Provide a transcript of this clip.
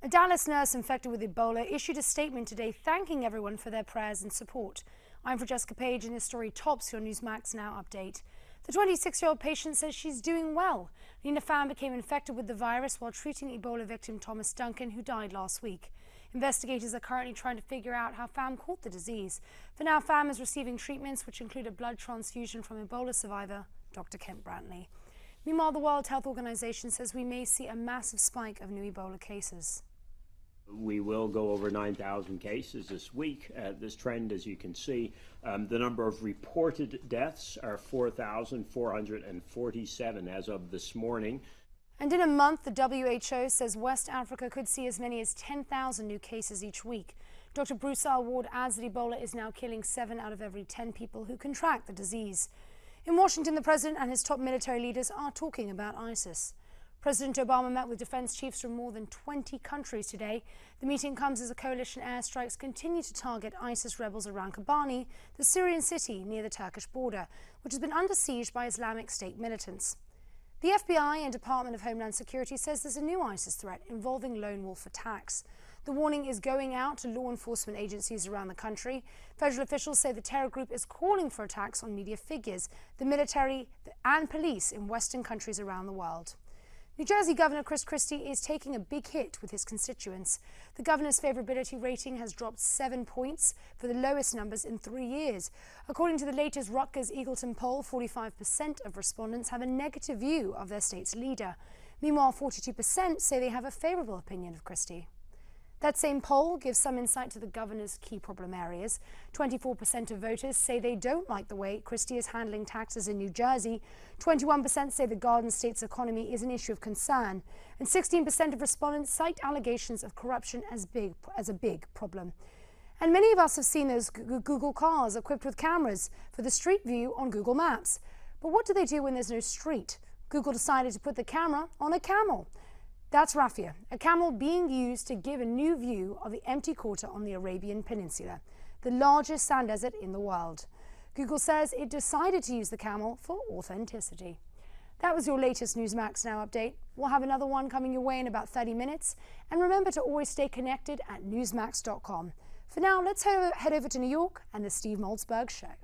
A Dallas nurse infected with Ebola issued a statement today thanking everyone for their prayers and support. I'm Francesca Page, and this story tops your Newsmax Now update. The 26-year-old patient says she's doing well. Nina Pham became infected with the virus while treating Ebola victim Thomas Duncan, who died last week. Investigators are currently trying to figure out how Pham caught the disease. For now, Pham is receiving treatments which include a blood transfusion from Ebola survivor Dr. Kent Brantley. Meanwhile, the World Health Organization says we may see a massive spike of new Ebola cases. We will go over 9,000 cases this week. This trend, as you can see, the number of reported deaths are 4,447 as of this morning. And in a month, the WHO says West Africa could see as many as 10,000 new cases each week. Dr. Bruce Ward adds that Ebola is now killing 7 out of every 10 people who contract the disease. In Washington, the president and his top military leaders are talking about ISIS. President Obama met with defense chiefs from more than 20 countries today. The meeting comes as coalition airstrikes continue to target ISIS rebels around Kobani, the Syrian city near the Turkish border, which has been under siege by Islamic State militants. The FBI and Department of Homeland Security says there's a new ISIS threat involving lone wolf attacks. The warning is going out to law enforcement agencies around the country. Federal officials say the terror group is calling for attacks on media figures, the military and police in Western countries around the world. New Jersey Governor Chris Christie is taking a big hit with his constituents. The governor's favorability rating has dropped 7 points for the lowest numbers in 3 years. According to the latest Rutgers-Eagleton poll, 45% of respondents have a negative view of their state's leader. Meanwhile, 42% say they have a favorable opinion of Christie. That same poll gives some insight to the governor's key problem areas. 24% of voters say they don't like the way Christie is handling taxes in New Jersey. 21% say the Garden State's economy is an issue of concern. And 16% of respondents cite allegations of corruption as a big problem. And many of us have seen those Google cars equipped with cameras for the street view on Google Maps. But what do they do when there's no street? Google decided to put the camera on a camel. That's Rafia, a camel being used to give a new view of the empty quarter on the Arabian Peninsula, the largest sand desert in the world. Google says it decided to use the camel for authenticity. That was your latest Newsmax Now update. We'll have another one coming your way in about 30 minutes. And remember to always stay connected at newsmax.com. For now, let's head over to New York and the Steve Malzberg Show.